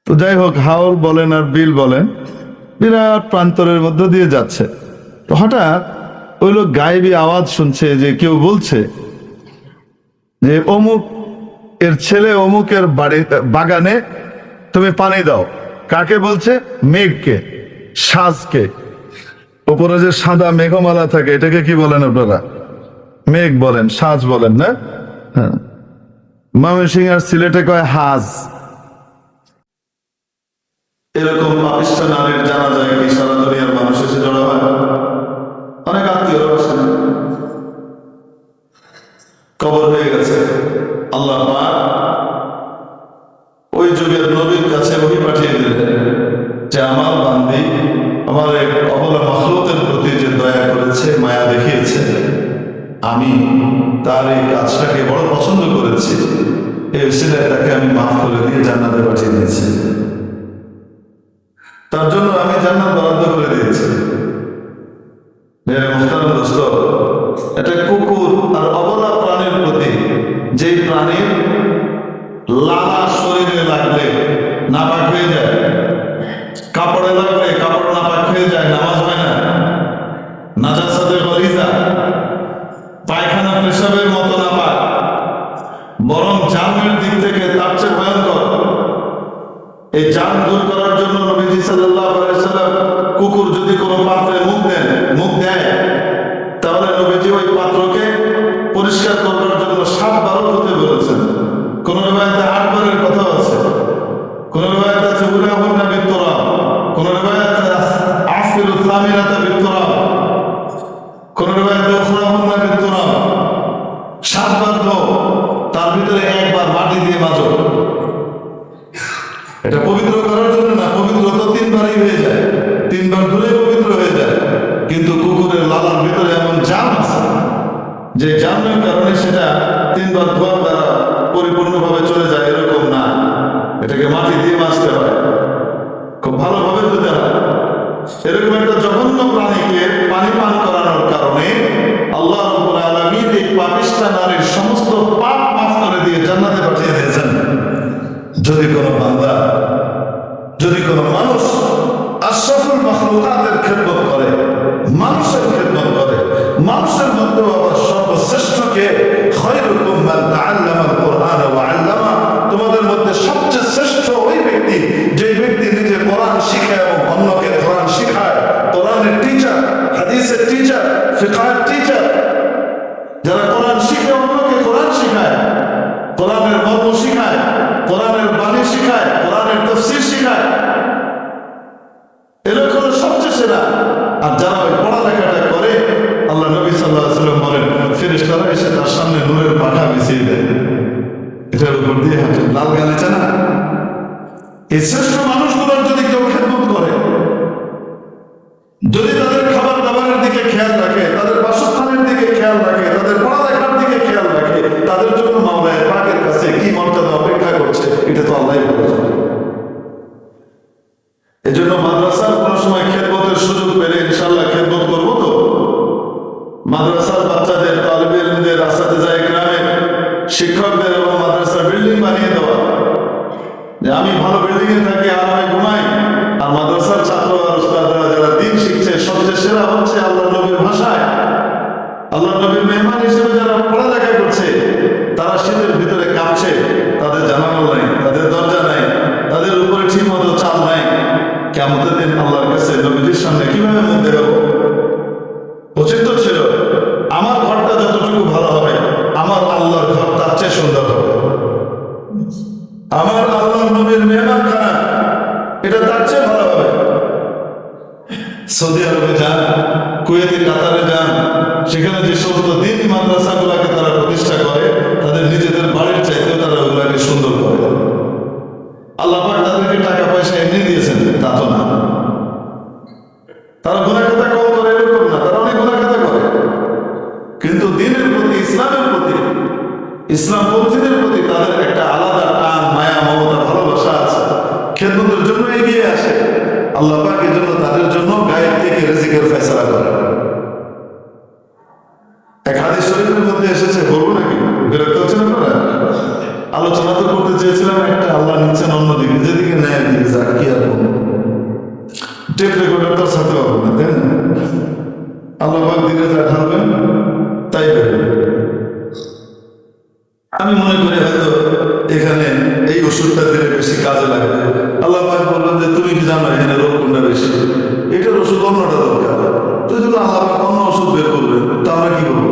তো যাই হোক, হাওর বলেন আর বিল বলেন, বিরাট প্রান্তরের মধ্য দিয়ে যাচ্ছে। তো হঠাৎ ওই লোক গায়েবী আওয়াজ শুনছে যে কেউ বলছে যে অমুক এর ছেলে অমুকের বাগানে তুমি পানি দাও। কাকে বলছে? মেঘকে, সাজকে। উপরে যে সাদা মেঘমালা থাকে এটাকে কি বলেন আপনারা? মেঘ বলেন, সাজ বলেন না? হ্যাঁ, ময়মনসিংহ আর সিলেটে কয় হাজ। এরকম পাকিস্তান নারীর জানা যায় কি সারা দুনিয়ার মানুষ এসে জড়ো হয়? অনেক আত্মীয়রা আসেন, কবর হয়ে গেছে। আল্লাহ পাক ওই যুগের নবীর কাছে ওহী পাঠিয়ে দিলেন যে আমার বান্দি আমার এক অবলা মাখলুকের প্রতি যে দয়া করেছে, মায়া দেখিয়েছে, আমি তার এই কাজটাকে বড় পছন্দ করেছি, এই উসিলায় তাকে আমি মাফ করে দিয়ে জান্নাতে পাঠিয়ে দিয়েছি। তার জন্য আমি জান্নাত বরাদ্দ করে দিয়েছি। মুহতারাম দোস্ত, এটা কুকুর আর অবলা প্রাণীর প্রতি, যেই প্রাণীর লালা শরীরে লাগলে নাপাক হয়ে যায়, কাপড়ে লাগলে কাপড় নাপাক হয়ে যায়, নামাজ হয় না, নাজাসাতে গলিজা, পায়খানা পেশাবের মতো নাপাক, বরং জানের দিক থেকে তার চেয়ে ভয়ঙ্কর। এই জান দূর করার জন্য নবীজি সাল্লাল্লাহু আলাইহি সাল্লাম কুকুর যদি কোনো পাত্রে মুখ দেয় তাহলে নবীজি ওই পাত্রকে পরিষ্কার করার জন্য 7 বার ধুতে বলেছেন। কোন রিওয়ায়াতে 8 বারের কথা আছে, কোন রিওয়ায়াতে আছে উলাহুন্না বিত্তুরাব, কোন রিওয়ায়াতে আফিরু সামিনাতা বিত্তুরাব, কোন রিওয়ায়াতে উখরাহুন্না বিত্তুরাব। 7 বার ধো, তার ভিতরে 1 বার মাটি দিয়ে মাজো। এটা পবিত্র করার জন্য না, পবিত্র তো 3 বারই হয়ে যায়, 3 বার ধরে পবিত্র হয়ে যায়। কিন্তু কুকুরের লালার ভিতরে এমন জাম আছে যে জামের কারণে সেটা 3 বার ধোয়ার দ্বারা পরিপূর্ণভাবে চলে যায় এরকম না, এটাকে মাটি দিয়ে মাজতে হয়, খুব ভালোভাবে ধুতে হয়। এরকম একটা জঘন্য প্রাণীকে পানি পান করানোর কারণে আল্লাহ রাব্বুল আলামিন এই পাপিষ্ঠা নারীর সমস্ত পাপ মাফ করে দিয়ে জান্নাতে পাঠিয়ে দিয়েছেন। যদি কোনো বান্দা, যদি কোনো মানুষ আশরাফুল মাখলুকাতের খেদমত করে, মানুষের খেদমত করে, মানুষের মধ্যে আবার সর্বশ্রেষ্ঠকে, খায়রুকুম মান তাআল্লামাল কুরআন ওয়া আল্লামা, তোমাদের মধ্যে সবচেয়ে শ্রেষ্ঠ ওই ব্যক্তি যে ব্যক্তি নিজে কোরআন শিখে এবং অন্যকে কোরআন শেখায়। কোরআনের টিচার, হাদিসের টিচার, ফিকহের টিচার, যারা কোরআন শিখে অন্যকে কোরআন শেখায়, কোরআনের মর্ম শেখায়, কোরআনের বাণী শেখায়, কোরআনের তাফসীর শেখায়, এরকম সবচেয়ে সেরা। আর যারা ওই পড়ালেখাটা করে, আল্লাহ নবী সাল্লাল্লাহু আলাইহি ওয়াসাল্লাম বলেন ফেরেশতারা এসে তার সামনে নূরের পাখা বিছিয়ে দেয়, এটার উপর দিয়ে হাঁটে, লাল গালিচা না। এই শ্রেষ্ঠ মানুষগুলোর যদি কেউ খেদমত করে, যদি তাদের খাবার দাবারের দিকে খেয়াল রাখে, তাদের বাসস্থানের দিকে খেয়াল রাখে, তাদের পড়ালেখার দিকে খেয়াল রাখে, তাদের জন্য মাওলায়ে পাকের কাছে কি মর্যাদা অপেক্ষা করছে এটা তো আল্লাহই বলে জানেন। এজন্য মাদ্রাসার কোনো সময় খেদমতের সুযোগ পেলে ইনশাআল্লাহ খেদমত করবো। তো মাদ্রাসার বাচ্চাদের, তালিবে ইলমদের, আসাতিজা ইকরামের, শিক্ষকদের এবং মাদ্রাসার বিল্ডিং বানিয়ে দেওয়া, যে আমি ভালো বিল্ডিং এ থাকি, আরামে ঘুমাই, আর মাদ্রাসার ছাত্র আর উস্তাদরা যারা দ্বীন শিখছে সবচেয়ে সেরা হচ্ছে আল্লাহ নবীর ভাষায়, আল্লাহ নবীর মেহমান হিসেবে যারা পড়ালেখা করছে, তারা শীতের ভিতরে কাঁপছে, তাদের জানালা নাই, তাদের দরজা নাই, তাদের উপরে ঠিক মতো চাল নাই। কিয়ামতের দিন আল্লাহর কাছে নবীজির সামনে কিভাবে মুখ দেখাবো? উচিত ছিল আমার ঘরটা যতটুকু ভালো হবে, আমার আল্লাহর ঘর তার চেয়ে সুন্দর হবে। আমার আল্লাহর নবীর মেহমানখানা এটা তার চেয়ে ভালো হবে। সৌদি আরবে যান, কুয়েতে, কাতারে যান, সেখানে যে সমস্ত দ্বীনি মাদ্রাসাগুলোকে তারা প্রতিষ্ঠা করে, তাদের নিজেদের বাড়ির চাইতেও তারা ওগুলাকে সুন্দর করে। আল্লাহ পাক তাদেরকে টাকা পয়সা এমনি দিয়েছেন তা তো না, তারা গুনাহ খাতা কম করে এরকম না, তারা অনেক গুনাহ খাতা করে, কিন্তু দ্বীনের প্রতি, ইসলামের প্রতি, ইসলামপন্থীদের প্রতি তাদের একটা আলাদা টান, মায়া, মমতা, ভালোবাসা আছে। খেদমতের জন্য এগিয়ে আসে। আল্লাহ পাক এর জন্য তাদের জন্য গায়েব থেকে রিজিকের ফয়সালা করে। এক হাদিস শরীফের মধ্যে এসেছে, বলবো নাকি? বিরক্ত হচ্ছেন আপনারা? আলোচনা তো করতে চেয়েছিলাম একটা, আল্লাহ নিচ্ছেন অন্যদিকে, যেদিকে ন্যায় দিকে। দিয়ে যাক, কি আর বলবো, টেপ রেকর্ডার তার সাথে পাবো না, তাই না? আল্লাহ পাক দিনে যা ঢালবেন তাই বেরোবে। আমি মনে করি হয়তো এখানে এই ওষুধটা দিলে বেশি কাজে লাগবে। আল্লাহ পাক বলবেন যে তুমি কি জানো এখানে রোগ কোনটা বেশি, এটার ওষুধ অন্যটা দরকার, তো যদি আল্লাহ পাক অন্য ওষুধ বের করবেন তা আমরা কি করবো?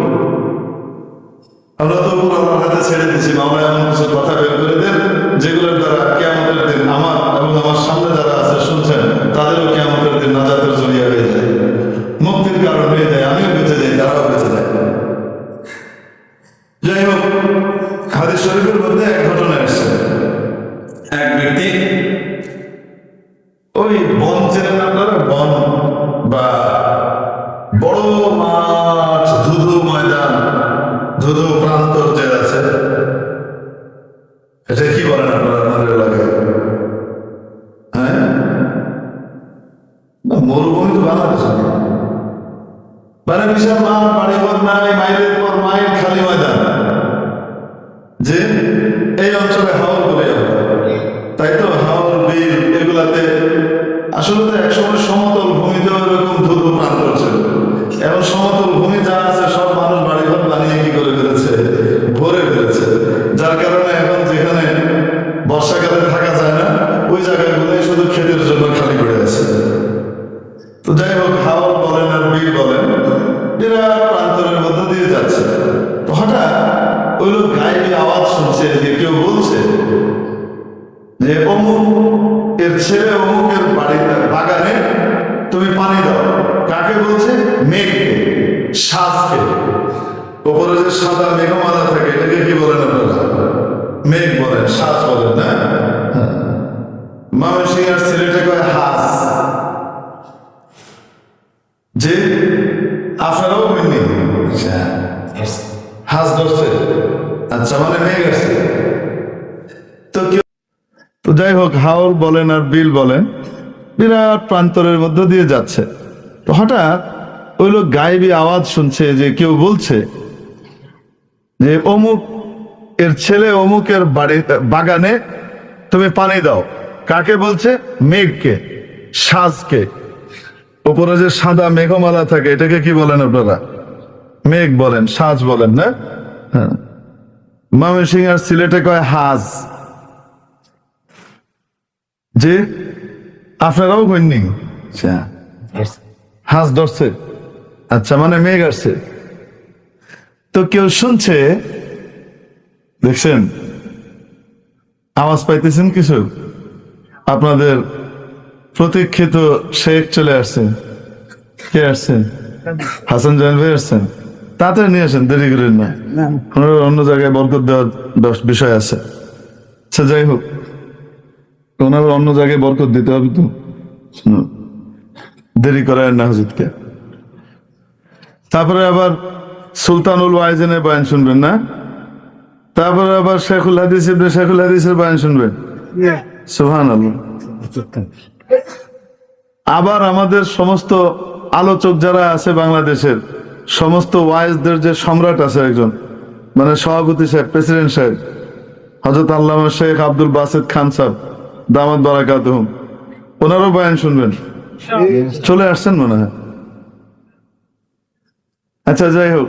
আমরা তো পুরো আমার হাতে ছেড়ে দিচ্ছি, আমরা এমন কিছু কথা বের করে দেন যেগুলোর দ্বারা কিয়ামতের দিন আমার এবং আমার সামনে যারা আছে শুনছেন তাদেরও কিয়ামতের দিন নাজাতের জরিয়া হয়ে যায়, মুক্তির কারণ হয়ে যায়, আমিও বেঁচে যাই, তারাও বেঁচে যায়। যাই হোক, হাদিস শরীফের মধ্যে এক ঘটনা এসছে। এক ব্যক্তি ওই বন চেনেন আপনারা, বন বা বড় মাঠ, ধুধু ময়দান, ধুধু প্রান্তর যে আছে, এটা কি বলেন আপনারা আপনাদের এলাকায়? হ্যাঁ, মরুভূমি তো বাংলাদেশ, মানে বিশাল মাঠ, বাড়িঘর নাই, মাইলের পর মাইল খালি ময়দান, যে এই অঞ্চলে হাওর বলে আমরা, তাই তো হাওর, বিল, এগুলাতে আসলে তো একসময় সমতল ভূমিতেও এরকম ধুধু প্রান্তর ছিল। এখন সমতল ভূমি যা আছে সব মানুষ বাড়িঘর বানিয়ে কি করে ফেলেছে, ভরে ফেলেছে, যার কারণে এখন যেখানে বর্ষাকালে থাকা যায় না ওই জায়গাগুলোই শুধু ক্ষেতের জন্য খালি পড়ে আছে। তো যাই হোক, হাওর বলেন আর বিল বলেন, এরা প্রান্তরের মধ্য দিয়ে যাচ্ছে। তো হঠাৎ ওই লোক গায়েবী আওয়াজ শুনছে যে কেউ বলছে যে অমুক এর ছেলে অমুকের বাড়িতে বাগানে তুমি পানি দাও। কাকে বলছে? মেঘকে, সাজকে। ওপরে যে সাদা মেঘমালা থাকে এটাকে কি বলেন আপনারা? মেঘ বলেন, সাজ বলেন না? ময়মনসিংহের ছেলেটা কয় হাজ, যে আপনারাও বলনি হাজ ধরছে, আচ্ছা মানে মেঘ আসছে। তো যাই হোক, হাওর বলেন আর বিল বলেন, বিরাট প্রান্তরের মধ্য দিয়ে যাচ্ছে। তো হঠাৎ ওই লোক গায়েবী আওয়াজ শুনছে যে কেউ বলছে যে অমুক এর ছেলে অমুকের বাগানে তুমি পানি দাও। কাকে বলছে? মেঘকে, সাজকে। ওপরে যে সাদা মেঘমালা থাকে এটাকে কি বলেন আপনারা? মেঘ বলেন, সাজ বলেন না? হ্যাঁ, ময়মনসিংহ আর সিলেটে কয় হাজ, যে আপনারাও কইনি হাজ ধরছে, আচ্ছা মানে মেঘ আসছে। তো কেউ শুনছে, দেখছেন আওয়াজ পাইতেছেন কিছু? আপনাদের প্রতীক্ষিত শেখ চলে আসছে। কে আসছেন? হাসান জাহান ভাই আসছেন, তাড়াতাড়ি নিয়ে আসেন, দেরি করেন না, অন্য জায়গায় বরকত দেওয়ার বিষয় আছে। আচ্ছা যাই হোক, ওনার অন্য জায়গায় বরকত দিতে হবে, তো দেরি করায় না হুজুরকে। তারপরে আবার সুলতানুল ওয়াইজেনের বয়ান শুনবেন না? তারপরে আবার শেখুল হাদিস ইবনে শেখুল হাদিসের বয়ান শুনবেন। সুবহানাল্লাহ। আবার আমাদের সমস্ত আলোচক যারা আছে বাংলাদেশের, সমস্ত ওয়াইজদের যে সম্রাট আছে একজন, মানে সভাপতি সাহেব, প্রেসিডেন্ট সাহেব, হযরত আল্লামা শেখ আব্দুল বাসিত খান সাহেব দামাত বারাকাতুহুম, ওনারও বয়ান শুনবেন। চলে আসছেন মনে হয়। আচ্ছা যাই হোক,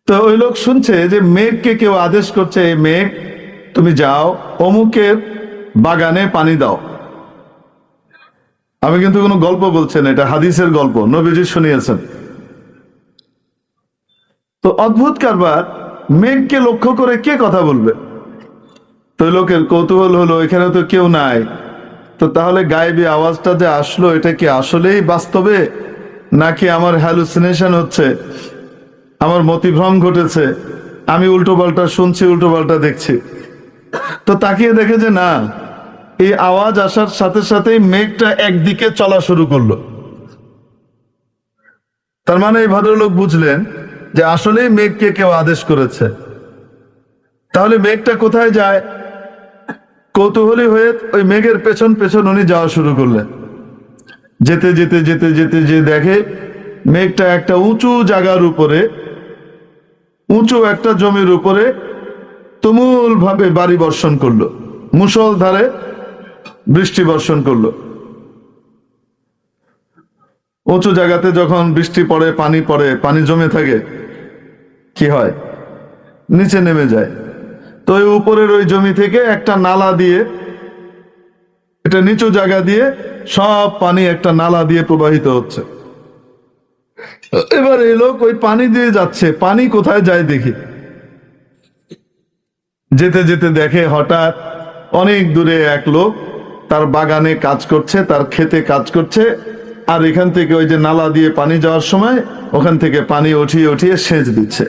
তো ওই লোক শুনছে যে মেঘকে কেউ আদেশ করছে, এই মেঘ তুমি যাও অমুকের বাগানে পানি দাও। আমি কিন্তু কোনো গল্প বলছেন, এটা হাদিসের গল্প, নবীজি শুনিয়েছেন। তো অদ্ভুত কারবার, মেঘকে লক্ষ্য করে কে কথা বলবে? তো লোকের কৌতূহল হলো, এখানে তো কেউ নাই, তো তাহলে গায়েবী আওয়াজটা যে আসলো এটা কি আসলেই বাস্তবে, নাকি আমার হ্যালুসিনেশন হচ্ছে, আমার মতিভ্রম ঘটেছে, আমি উল্টো পাল্টা শুনছি, উল্টো পাল্টা দেখছি। তো তাকিয়ে দেখে যে না, এই আওয়াজ আসার সাথে সাথেই মেঘটা একদিকে চলা শুরু করলো। তার মানে এই ভদ্রলোক বুঝলেন যে আসলেই মেঘকে কেউ আদেশ করেছে। তাহলে মেঘটা কোথায় যায়? কৌতূহলী হয়ে ওই মেঘের পেছন পেছন উনি যাওয়া শুরু করলেন। যেতে যেতে যেতে যেতে যে দেখে মেঘটা একটা উঁচু জায়গার উপরে, উঁচু একটা জমির উপরে তুমুল ভাবে বাড়ি বর্ষণ করলো, মুষলধারে বৃষ্টি বর্ষণ করলো। উঁচু জায়গাতে যখন বৃষ্টি পড়ে, পানি জমে থাকে, কি হয়? নিচে নেমে যায়। তো ওই উপরের ওই জমি থেকে একটা নালা দিয়ে, এটা নিচু জায়গা দিয়ে সব পানি একটা নালা দিয়ে প্রবাহিত হচ্ছে। এবার এই লোক ওই পানি দিয়ে যাচ্ছে, পানি কোথায় যায় দেখি। যেতে যেতে দেখে হঠাৎ অনেক দূরে এক লোক তার বাগানে কাজ করছে, তার ক্ষেতে কাজ করছে, আর এখান থেকে ওই যে নালা দিয়ে পানি যাওয়ার সময় ওখান থেকে পানি উঠিয়ে উঠিয়ে সেচ দিচ্ছে।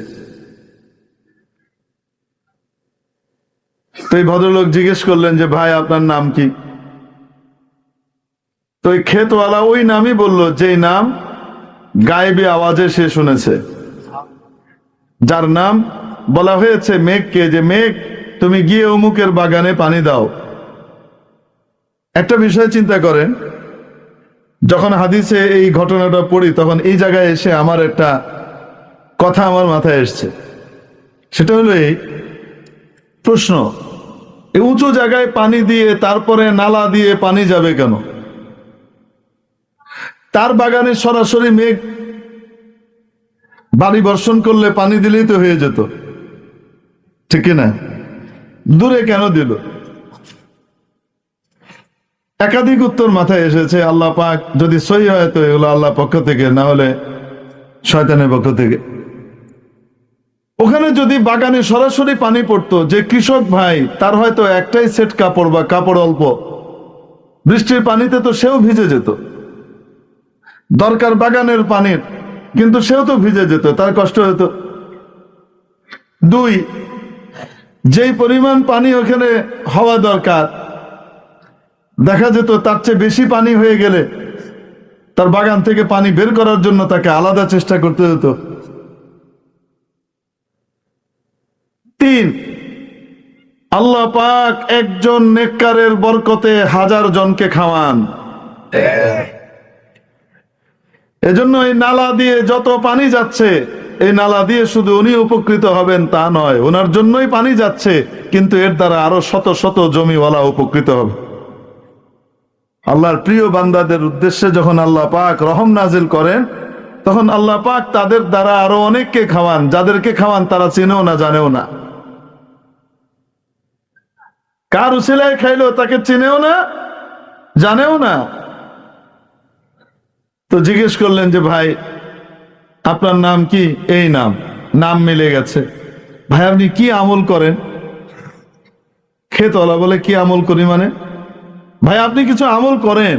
তো এই ভদ্রলোক জিজ্ঞেস করলেন যে ভাই আপনার নাম কি? তো ওই ক্ষেতওয়ালা ওই নামই বলল যেই নাম গায়েবী আওয়াজে সে শুনেছে, যার নাম বলা হয়েছে মেঘকে, যে মেঘ তুমি গিয়ে অমুকের বাগানে পানি দাও। একটা বিষয় চিন্তা করেন, যখন হাদিসে এই ঘটনাটা পড়ি তখন এই জায়গায় এসে আমার একটা কথা আমার মাথায় এসছে। সেটা হলো এই প্রশ্ন, এই উঁচু জায়গায় পানি দিয়ে তারপরে নালা দিয়ে পানি যাবে কেন? তার বাগানে সরাসরি মেঘ বাড়ি বর্ষণ করলে পানি দিলেই তো হয়ে যেত, ঠিক কিনা? দূরে কেন দিল? একাধিক উত্তর মাথায় এসেছে। আল্লাহ পাক যদি সহি হয় তো এগুলো আল্লাহ পক্ষ থেকে, না হলে শয়তানের পক্ষ থেকে। ওখানে যদি বাগানে সরাসরি পানি পড়তো, যে কৃষক ভাই তার হয়তো একটাই সেট কাপড় বা কাপড় অল্প, বৃষ্টির পানিতে তো সেও ভিজে যেত। দরকার বাগানের পানির, কিন্তু সেও তো ভিজে যেত, তার কষ্ট হতো। দুই, যেই পরিমাণ পানি ওখানে হওয়া দরকার, দেখা যেত তার চেয়ে বেশি পানি হয়ে গেলে তার বাগান থেকে পানি বের করার জন্য তাকে আলাদা চেষ্টা করতে হতো। তিন, আল্লাহ পাক একজন নেককারের বরকতে 1000 জনকে খাওয়ান। এজন্য এই নালা দিয়ে যত পানি যাচ্ছে, এই নালা দিয়ে শুধু উনি উপকৃত হবেন তা নয়, ওনার জন্যই পানি যাচ্ছে, কিন্তু এর দ্বারা আরো শত শত জমিওয়ালা উপকৃত হবে। আল্লাহর প্রিয় বান্দাদের উদ্দেশ্যে যখন আল্লাহ পাক রহম নাজিল করেন, তখন আল্লাহ পাক তাদের দ্বারা আরো অনেককে খাওয়ান, যাদেরকে খাওয়ান তারা চিনেও না, জানেও না। কার উসিলায় খাইলো তাকে চিনেও না, জানেও না। তো জিজ্ঞেস করলেন যে ভাই আপনার নাম কি? এই নাম মিলে গেছে। ভাই আপনি কি আমল করেন? ক্ষেতওয়ালা বলে কি আমল করি মানে? ভাই আপনি কিছু আমল করেন,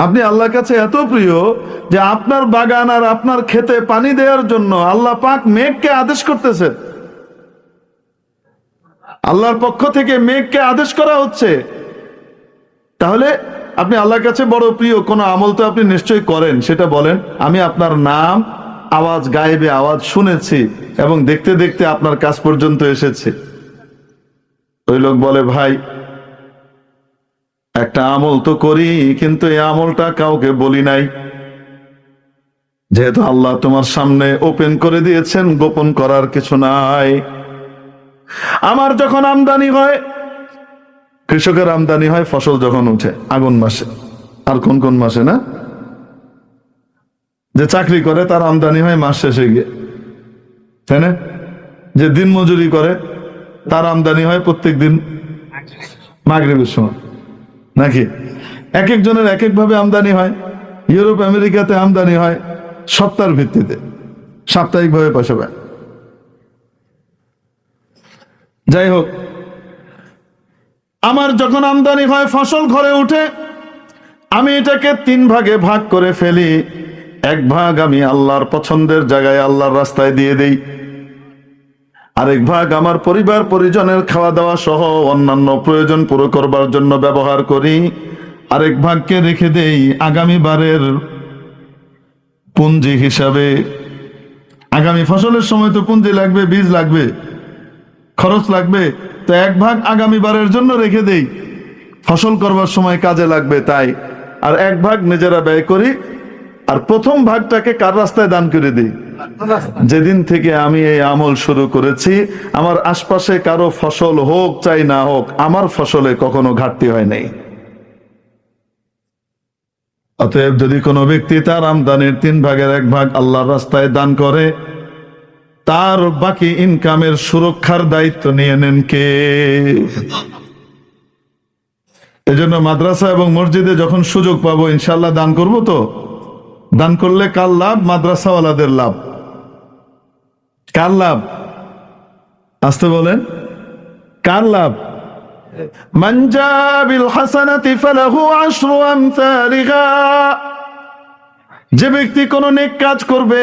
আপনি আল্লাহর কাছে এত প্রিয় যে আপনার বাগান আর আপনার ক্ষেতে পানি দেওয়ার জন্য আল্লাহ পাক মেঘকে আদেশ করতেছে। আল্লাহর পক্ষ থেকে মেঘকে আদেশ করা হচ্ছে। তাহলে আপনি আল্লাহর কাছে বড় প্রিয়, কোন আমল তো আপনি নিশ্চয়ই করেন, সেটা বলেন। আমি আপনার নাম আওয়াজ, গায়েবে আওয়াজ শুনেছি এবং দেখতে দেখতে আপনার কাছ পর্যন্ত এসেছি। ওই লোক বলে ভাই একটা আমল তো করি, কিন্তু এই আমলটা কাউকে বলি নাই, যেহেতু আল্লাহ তোমার সামনে ওপেন করে দিয়েছেন, গোপন করার কিছু নাই। আমার যখন আমদানি হয়, কৃষকের আমদানি হয় ফসল যখন উঠে আগুন মাসে, আর কোন কোন মাসে না, যে চাকরি করে তার আমদানি হয় মাস শেষে গিয়ে, তাই না? যে দিন মজুরি করে তার আমদানি হয় প্রত্যেক দিন মাগরিবের সময়, নাকি? এক একজনের এক একভাবে আমদানি হয়। ইউরোপ আমেরিকাতে আমদানি হয় সপ্তাহের ভিত্তিতে, সাপ্তাহিকভাবে পয়সা পায়। যাই হোক, আমার যখন আমদানি হয়, ফসল ঘরে উঠে, আমি এটাকে 3 ভাগে ভাগ করে ফেলি। 1 ভাগ আমি আল্লাহর পছন্দের জায়গায়, আল্লাহর রাস্তায় দিয়ে দেই। আরেক ভাগ আমার পরিবার পরিজনের খাওয়া দাওয়া সহ অন্যান্য প্রয়োজন পুরো করবার জন্য ব্যবহার করি। আরেক ভাগকে রেখে দেই আগামী বারের পুঁজি হিসাবে। আগামী ফসলের সময় তো পুঁজি লাগবে, বীজ লাগবে, খরচ লাগবে, তো 1 ভাগ আগামী বারের জন্য রেখে দেই, ফসল করবার সময় কাজে লাগবে তাই। আর 1 ভাগ নিজেরা ব্যয় করি, আর প্রথম ভাগটাকে কার রাস্তায় দান করে দিই? যেদিন থেকে আমি এই আমল শুরু করেছি, আমার আশপাশে কারো ফসল হোক চাই না হোক, আমার ফসলে কখনো ঘাটতি হয় নাই। অতএব যদি কোনো ব্যক্তি তার আমদানির 1/3 আল্লাহর রাস্তায় দান করে, তার বাকি ইনকামের সুরক্ষার দায়িত্ব নিয়ে নেন কে? এজন্য মাদ্রাসা এবং মসজিদে যখন সুযোগ পাবো ইনশাল্লাহ দান করব। তো দান করলে কার লাভ? মাদ্রাসাওয়ালাদের লাভ। কার লাভ? আসতে বলেন, কার লাভ? মান জা বিল হাসানাতি ফালাহু আশরু আমসালিহা। যে ব্যক্তি কোন নেক কাজ করবে,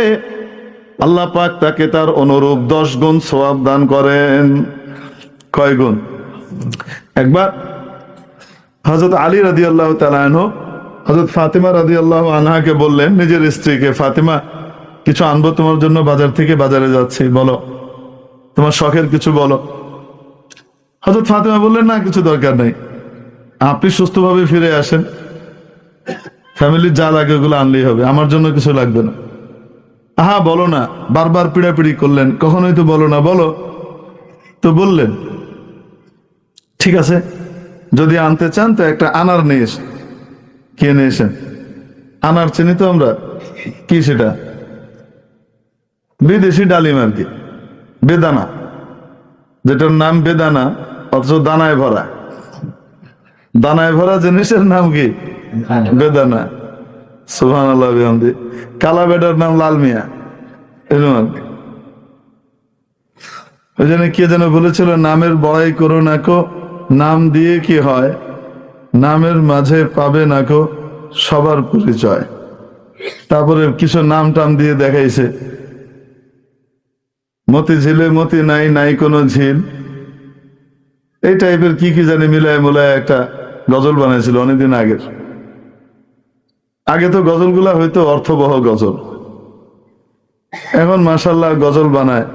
আল্লাহ পাক তাকে তার অনুরূপ 10 গুণ সওয়াব দান করেন। কয় গুণ? একবার হযরত আলী রাদিয়াল্লাহু তাআলা আনহু হযরত ফাতিমা রাদিয়াল্লাহু আনহাকে বললেন, নিজের স্ত্রীকে, ফাতিমা কিছু আনবো তোমার জন্য বাজার থেকে, বাজারে যাচ্ছি, বলো তোমার শখের কিছু বলো। হযরত ফাতিমা বললেন, না কিছু দরকার নেই, আপনি সুস্থভাবে ফিরে আসেন, ফ্যামিলির যা লাগে ওগুলো আনলেই হবে, আমার জন্য কিছু লাগবে না। আহা বলো না, বারবার পিড়াপিড়ি করলেন, কখনোই তো বলো না, বলো তো। বললেন ঠিক আছে, যদি আনতে চান তো একটা আনার নিয়ে এসে। কে নিয়ে এসেন? আনার চিনি তো আমরা, কি সেটা? বিদেশি ডালিম আর কি, বেদানা, যেটার নাম বেদানা অথচ দানায় ভরা। দানায় ভরা জিনিসের নাম কি? বেদানা। সুবহানাল্লাহ বিহামদি। কালা বেডার নাম লাল মিয়া, এরকম আর কি। ওই জন্য কে যেন বলেছিল, নামের বড়াই করো না কো, নাম দিয়ে কি হয়, নামের মাঝে পাবে না কো সবার পরিচয়। তারপরে কিছু নাম টাম দিয়ে দেখাইছে, মতি ঝিলে মতি নাই, নাই কোনো ঝিল, এই টাইপের কি কি জানি মিলায় মুলায় একটা গজল বানাইছিল অনেকদিন আগের। আগে তো গজলগুলা হয়তো অর্থবহ গজল, এখন মাশাআল্লাহ গজল বানায়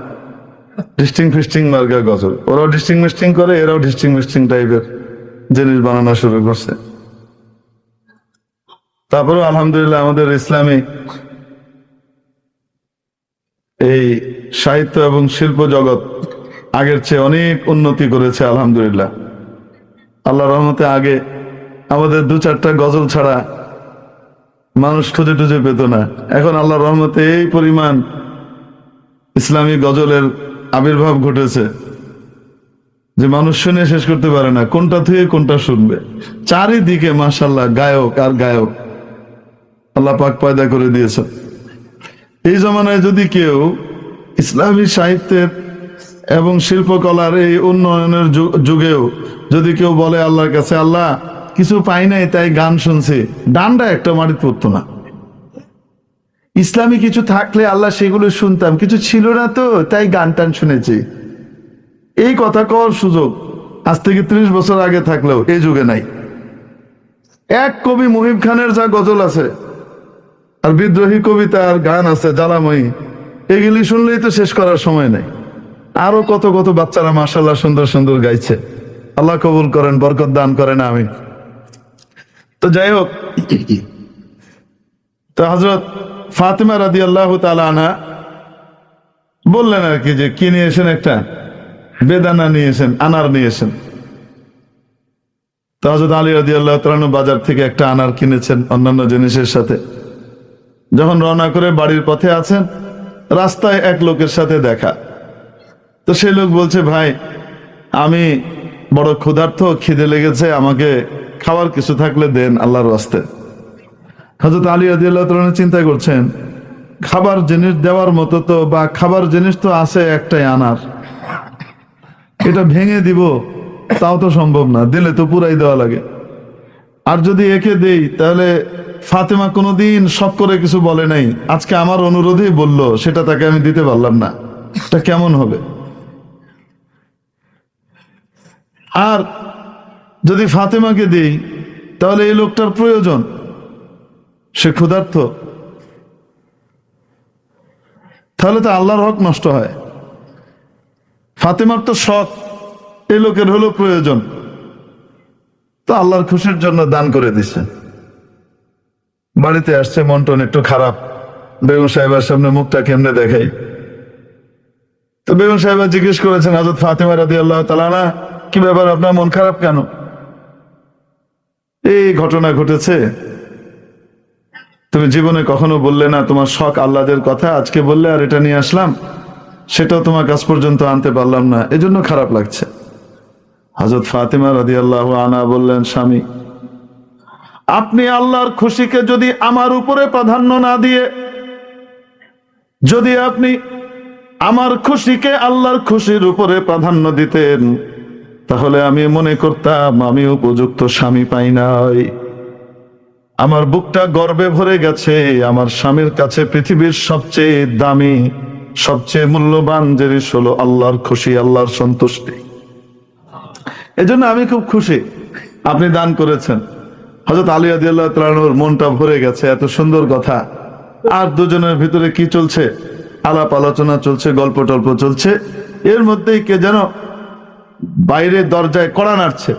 ডিস্টিং ফিস্টিং মার্কা গজল। ওরাও ডিস্টিং মিস্টিং করে, এরাও ডিস্টিং মিস্টিং টাইপের জিনিস বানানো শুরু করছে। তারপরে আলহামদুলিল্লাহ আমাদের ইসলামী এই সাহিত্য এবং শিল্প জগৎ আগের চেয়ে অনেক উন্নতি করেছে আলহামদুলিল্লাহ। আল্লাহ রহমতে আগে আমাদের 2-4টা গজল ছাড়া মানুষ খুঁজে টুজে পেত না। এখন আল্লাহ রহমতে এই পরিমাণ ইসলামী গজলের আবির্ভাব ঘটেছে যে মানুষ শুনে শেষ করতে পারে না, কোনটা থেকে কোনটা শুনবে। চারিদিকে মাশাআল্লাহ গায়ক আর গায়ক আল্লাহ পাক পয়দা করে দিয়েছে। এই জমানায় যদি কেউ ইসলামী সাহিত্যের এবং শিল্পকলার এই উন্নয়নের যুগেও যদি কেউ বলে আল্লাহর কাছে, আল্লাহ কিছু পাই নাই তাই গান শুনছি, ডান্ডা একটা মাটিতে পড়তো না। ইসলামী কিছু থাকলে আল্লাহ সেগুলো শুনতাম, কিছু ছিল না তো তাই গান টান শুনেছি, এই কথা কওয়ার সুযোগ আজ থেকে 30 বছর আগে থাকলেও এই যুগে নাই। এক কবি মুহিব খানের যা গজল আছে আর বিদ্রোহী কবিতা আর গান আছে জ্বালাময়ী, এগুলি শুনলেই তো শেষ করার সময় নেই। আরো কত কত বাচ্চারা মাশাআল্লাহ সুন্দর সুন্দর গাইছে, আল্লাহ কবুল করেন, বরকত দান করেন, আমিন। তো যাই হোক, তো হযরত ফাতিমা রাদিয়াল্লাহু তাআলা আনহা বললেন আর কি যে কি নিয়েছেন, একটা বেদানা নিয়েছেন, আনার নিয়েছেন। তো হযরত আলী রাদিয়াল্লাহু তাআলা আনহু বাজার থেকে একটা আনার কিনেছেন অন্যান্য জিনিসের সাথে। যখন রওনা করে বাড়ির পথে আছেন, রাস্তায় এক লোকের সাথে দেখা। তো সেই লোক বলছে, ভাই আমি বড় ক্ষুধার্ত, খিদে লেগেছে, আমাকে খাবার কিছু থাকলে দেন আল্লাহর ওয়াস্তে। হযরত আলী রাদিয়াল্লাহু তাআলা চিন্তা করছেন, খাবার জিনিস দেওয়ার মতো তো, বা খাবার জিনিস তো আছে একটাই আনার, এটা ভেঙে দিব তাও তো সম্ভব না, দিলে তো পুরাই দেওয়া লাগে। আর যদি একে দেই তাহলে ফাতেমা কোনোদিন শখ করে কিছু বলে নাই, আজকে আমার অনুরোধেই বললো, সেটা তাকে আমি দিতে পারলাম না, এটা কেমন হবে? আর যদি ফাতেমাকে দেই তাহলে এই লোকটার প্রয়োজন, সে ক্ষুধার্ত, তাহলে তো আল্লাহর হক নষ্ট হয়। ফাতেমার তো শখ, এই লোকের হলো প্রয়োজন, তো আল্লাহর খুশির জন্য দান করে দিছে। বাড়িতে আসছে, মন টন একটু খারাপ, বেগম সাহেবের সামনে মুখটা কেমনে দেখাই। তো বেগম সাহেব জিজ্ঞেস করেছেন, হযরত ফাতেমা রাদিয়াল্লাহু তাআলা আনহা, কি ব্যাপার, আপনার মন খারাপ কেন? এই ঘটনা ঘটেছে, তুমি জীবনে কখনো বললে না তোমার শখ আহ্লাদের কথা, আজকে বললে আর এটা নিয়ে আসলাম, সেটাও তোমার কাছ পর্যন্ত আনতে পারলাম না, এজন্য খারাপ লাগছে। হযরত ফাতেমা রাদিয়াল্লাহু আনহা বললেন, স্বামী, আপনি আল্লাহর খুশিকে যদি আমার উপরে প্রাধান্য না দিয়ে যদি আপনি আমার খুশিকে আল্লাহর খুশির উপরে প্রাধান্য দিতেন, তাহলে আমি মনে করতাম আমি উপযুক্ত স্বামী পাই নাই। আমার বুকটা গর্বে ভরে গেছে, আমার স্বামীর কাছে পৃথিবীর সবচেয়ে দামি, সবচেয়ে মূল্যবান জিনিস হলো আল্লাহর খুশি, আল্লাহর সন্তুষ্টি। এজন্য আমি খুব খুশি আপনি দান করেছেন। হযরত আলী রাদিয়াল্লাহু তাআলা আনহুর মনটা ভরে গেছে, এত সুন্দর কথা। আর দুজনের ভিতরে কি চলছে, আলাপ আলোচনা চলছে, গল্প টল্প চলছে, এর মধ্যেই কে যেন বাইরে দরজায় কড়া নাড়ছে।